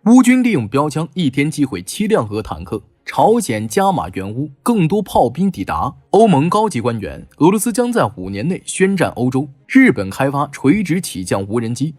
乌军利用标枪一天击毁7辆俄坦克，朝鲜加码援乌，更多炮兵抵达。欧盟高级官员，俄罗斯将在5年内宣战欧洲。日本开发垂直起降无人机。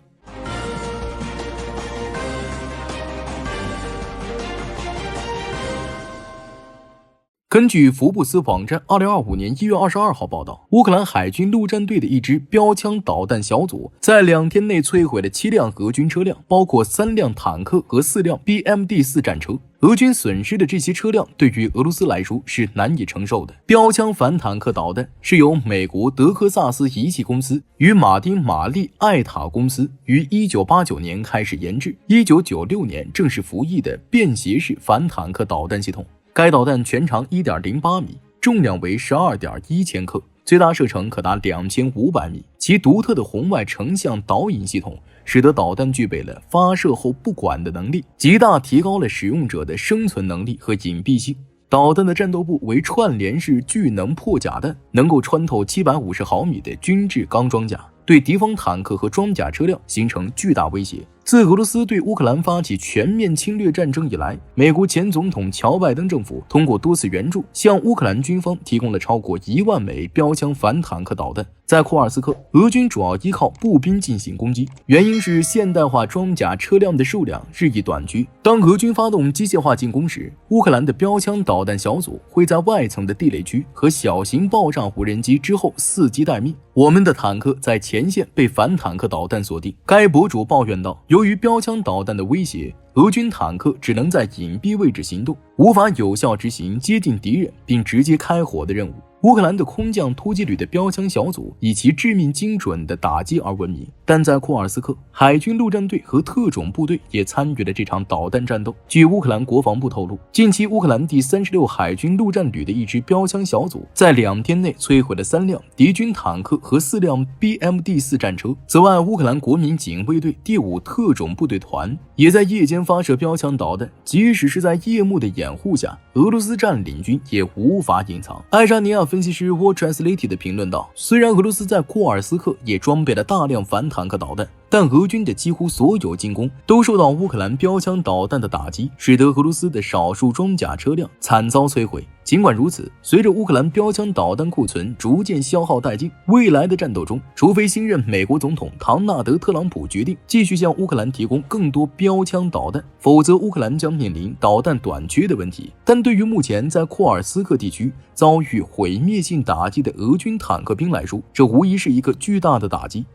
根据福布斯网站2025年1月22号报道，乌克兰海军陆战队的一支标枪导弹小组在2天内摧毁了7辆俄军车辆，包括3辆坦克和4辆 BMD-4 战车。俄军损失的这些车辆对于俄罗斯来说是难以承受的。标枪反坦克导弹是由美国德克萨斯仪器公司与马丁玛丽艾塔公司于1989年开始研制，1996年正式服役的便携式反坦克导弹系统。该导弹全长 1.08 米，重量为 12.1千克，最大射程可达2500米。其独特的红外成像导引系统使得导弹具备了发射后不管的能力，极大提高了使用者的生存能力和隐蔽性。导弹的战斗部为串联式巨能破甲弹，能够穿透750毫米的军制钢装甲，对敌方坦克和装甲车辆形成巨大威胁。自俄罗斯对乌克兰发起全面侵略战争以来，美国前总统乔拜登政府通过多次援助，向乌克兰军方提供了超过1万枚标枪反坦克导弹。在库尔斯克，俄军主要依靠步兵进行攻击，原因是现代化装甲车辆的数量日益短缺。当俄军发动机械化进攻时，乌克兰的标枪导弹小组会在外层的地雷区和小型爆炸无人机之后伺机待命。我们的坦克在前线被反坦克导弹锁定。该博主抱怨道，由于标枪导弹的威胁，俄军坦克只能在隐蔽位置行动，无法有效执行接近敌人并直接开火的任务。乌克兰的空降突击旅的标枪小组以其致命精准的打击而闻名，但在库尔斯克，海军陆战队和特种部队也参与了这场导弹战斗。据乌克兰国防部透露，近期乌克兰第36海军陆战旅的一支标枪小组在2天内摧毁了3辆敌军坦克和4辆 BMD-4 战车。此外，乌克兰国民警卫队第5特种部队团也在夜间发射标枪导弹，即使是在夜幕的掩护下，俄罗斯占领军也无法隐藏。爱沙尼亚分析师 War Translated 的评论道，虽然俄罗斯在库尔斯克也装备了大量反坦克导弹，但俄军的几乎所有进攻都受到乌克兰标枪导弹的打击，使得俄罗斯的少数装甲车辆惨遭摧毁。尽管如此，随着乌克兰标枪导弹库存逐渐消耗殆尽，未来的战斗中，除非新任美国总统唐纳德·特朗普决定继续向乌克兰提供更多标枪导弹，否则乌克兰将面临导弹短缺的问题。但对于目前在库尔斯克地区遭遇毁灭性打击的俄军坦克兵来说，这无疑是一个巨大的打击。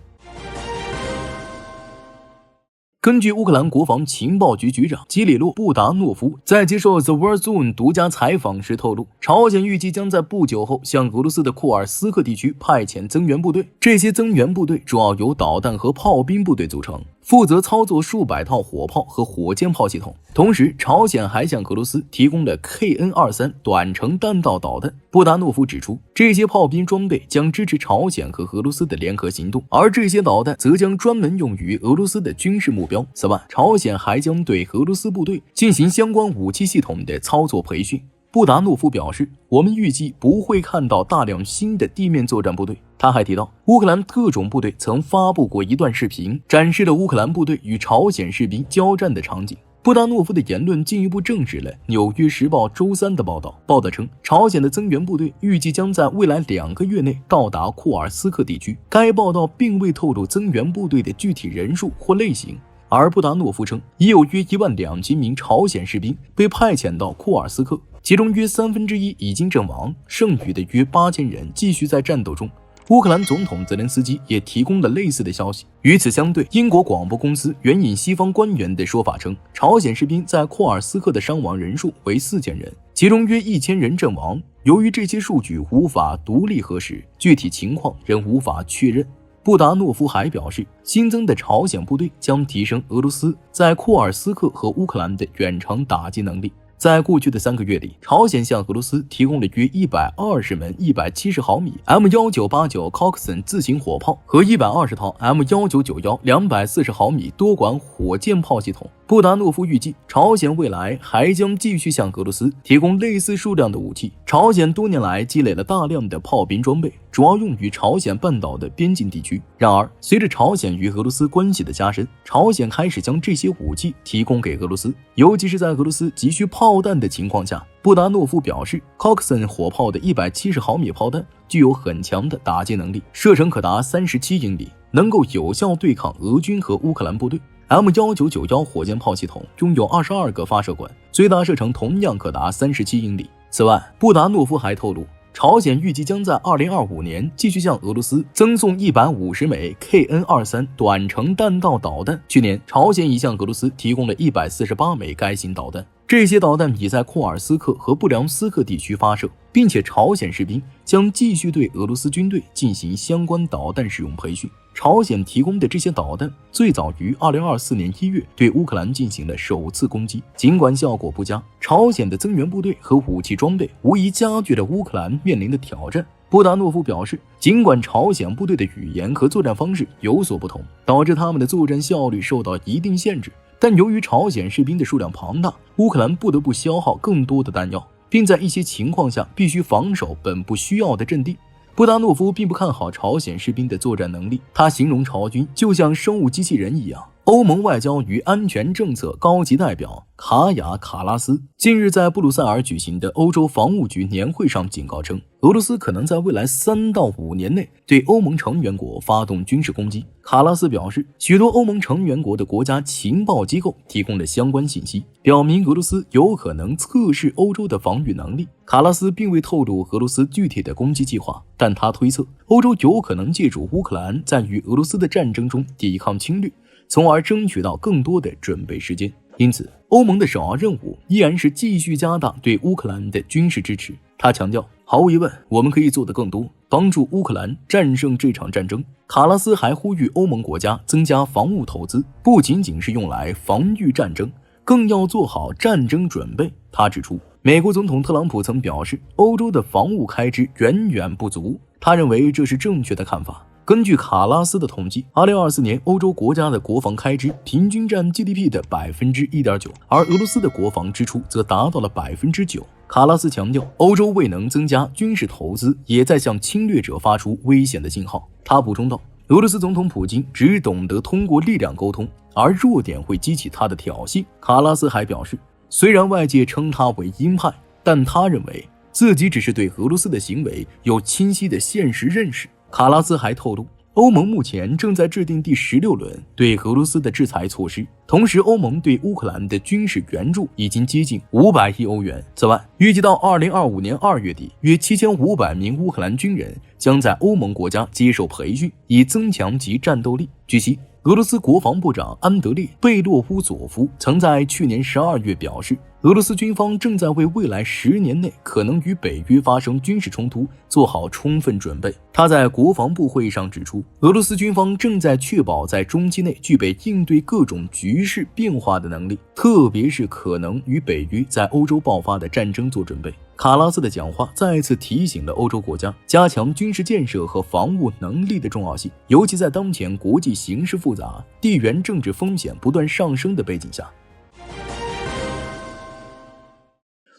根据乌克兰国防情报局局长基里洛·布达诺夫在接受 The War Zone 独家采访时透露，朝鲜预计将在不久后向俄罗斯的库尔斯克地区派遣增援部队，这些增援部队主要由导弹和炮兵部队组成，负责操作数百套火炮和火箭炮系统。同时，朝鲜还向俄罗斯提供了 KN-23 短程弹道导弹。布达诺夫指出，这些炮兵装备将支持朝鲜和俄罗斯的联合行动，而这些导弹则将专门用于俄罗斯的军事目标。此外，朝鲜还将对俄罗斯部队进行相关武器系统的操作培训。布达诺夫表示，我们预计不会看到大量新的地面作战部队。他还提到，乌克兰特种部队曾发布过一段视频，展示了乌克兰部队与朝鲜士兵交战的场景。布达诺夫的言论进一步证实了《纽约时报》周3的报道。报道称，朝鲜的增援部队预计将在未来2个月内到达库尔斯克地区。该报道并未透露增援部队的具体人数或类型。而布达诺夫称，已有约12000名朝鲜士兵被派遣到库尔斯克，其中约1/3已经阵亡，剩余的约8000人继续在战斗中。乌克兰总统泽连斯基也提供了类似的消息。与此相对，英国广播公司援引西方官员的说法称，朝鲜士兵在库尔斯克的伤亡人数为4000人，其中约1000人阵亡。由于这些数据无法独立核实，具体情况仍无法确认。布达诺夫还表示，新增的朝鲜部队将提升俄罗斯在库尔斯克和乌克兰的远程打击能力。在过去的3个月里，朝鲜向俄罗斯提供了约120门170毫米 M1989 Coxswain 自行火炮和120套 M1991 240毫米多管火箭炮系统。布达诺夫预计，朝鲜未来还将继续向俄罗斯提供类似数量的武器。朝鲜多年来积累了大量的炮兵装备，主要用于朝鲜半岛的边境地区。然而，随着朝鲜与俄罗斯关系的加深，朝鲜开始将这些武器提供给俄罗斯，尤其是在俄罗斯急需炮弹的情况下。布达诺夫表示 ，Coxon 火炮的170毫米炮弹具有很强的打击能力，射程可达37英里，能够有效对抗俄军和乌克兰部队。M1991火箭炮系统拥有22个发射管，最大射程同样可达37英里。此外，布达诺夫还透露，朝鲜预计将在2025年继续向俄罗斯增送150枚 KN-23 短程弹道导弹。去年，朝鲜已向俄罗斯提供了148枚该型导弹。这些导弹已在库尔斯克和布良斯克地区发射，并且朝鲜士兵将继续对俄罗斯军队进行相关导弹使用培训。朝鲜提供的这些导弹最早于2024年1月对乌克兰进行了首次攻击，尽管效果不佳，朝鲜的增援部队和武器装备无疑加剧了乌克兰面临的挑战。布达诺夫表示，尽管朝鲜部队的语言和作战方式有所不同，导致他们的作战效率受到一定限制，但由于朝鲜士兵的数量庞大，乌克兰不得不消耗更多的弹药，并在一些情况下必须防守本不需要的阵地。布达诺夫并不看好朝鲜士兵的作战能力，他形容朝军就像生物机器人一样。欧盟外交与安全政策高级代表卡雅·卡拉斯近日在布鲁塞尔举行的欧洲防务局年会上警告称，俄罗斯可能在未来3到5年内对欧盟成员国发动军事攻击。卡拉斯表示，许多欧盟成员国的国家情报机构提供了相关信息，表明俄罗斯有可能测试欧洲的防御能力。卡拉斯并未透露俄罗斯具体的攻击计划，但他推测欧洲有可能借助乌克兰在与俄罗斯的战争中抵抗侵略，从而争取到更多的准备时间。因此，欧盟的首要任务依然是继续加大对乌克兰的军事支持。他强调，毫无疑问，我们可以做得更多，帮助乌克兰战胜这场战争。卡拉斯还呼吁欧盟国家增加防务投资，不仅仅是用来防御战争，更要做好战争准备。他指出，美国总统特朗普曾表示，欧洲的防务开支远远不足，他认为这是正确的看法。根据卡拉斯的统计，2024年欧洲国家的国防开支平均占 GDP 的 1.9%， 而俄罗斯的国防支出则达到了 9%。 卡拉斯强调，欧洲未能增加军事投资，也在向侵略者发出危险的信号。他补充道，俄罗斯总统普京只懂得通过力量沟通，而弱点会激起他的挑衅。卡拉斯还表示，虽然外界称他为鹰派，但他认为自己只是对俄罗斯的行为有清晰的现实认识。卡拉斯还透露，欧盟目前正在制定第16轮对俄罗斯的制裁措施，同时欧盟对乌克兰的军事援助已经接近500亿欧元。此外，预计到2025年2月底，约7500名乌克兰军人将在欧盟国家接受培训，以增强其战斗力。据悉，俄罗斯国防部长安德烈·贝洛乌佐夫曾在去年12月表示，俄罗斯军方正在为未来10年内可能与北约发生军事冲突做好充分准备。他在国防部会议上指出，俄罗斯军方正在确保在中期内具备应对各种局势变化的能力，特别是可能与北约在欧洲爆发的战争做准备。卡拉斯的讲话再次提醒了欧洲国家加强军事建设和防务能力的重要性，尤其在当前国际形势复杂、地缘政治风险不断上升的背景下。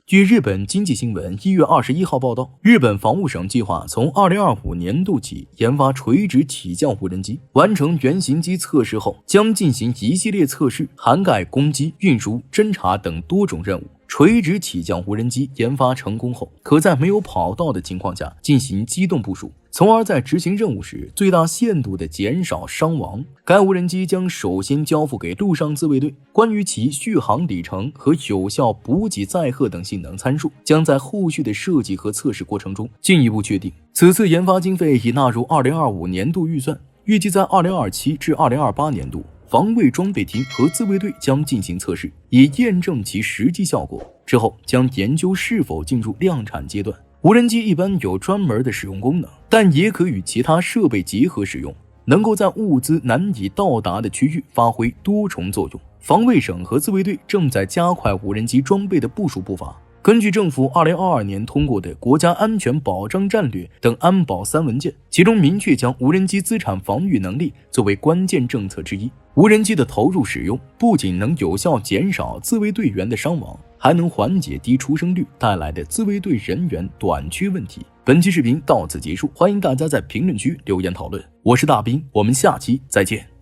据日本经济新闻1月21号报道，日本防务省计划从2025年度起研发垂直起降无人机，完成原型机测试后，将进行一系列测试，涵盖攻击、运输、侦察等多种任务。垂直起降无人机研发成功后，可在没有跑道的情况下进行机动部署，从而在执行任务时最大限度地减少伤亡。该无人机将首先交付给陆上自卫队，关于其续航里程和有效补给载荷等性能参数，将在后续的设计和测试过程中进一步确定。此次研发经费已纳入2025年度预算，预计在2027至2028年度，防卫装备厅和自卫队将进行测试，以验证其实际效果。之后将研究是否进入量产阶段。无人机一般有专门的使用功能，但也可与其他设备结合使用，能够在物资难以到达的区域发挥多重作用。防卫省和自卫队正在加快无人机装备的部署步伐。根据政府2022年通过的国家安全保障战略等安保3文件，其中明确将无人机资产防御能力作为关键政策之一。无人机的投入使用不仅能有效减少自卫队员的伤亡，还能缓解低出生率带来的自卫队人员短缺问题。本期视频到此结束，欢迎大家在评论区留言讨论。我是大兵，我们下期再见。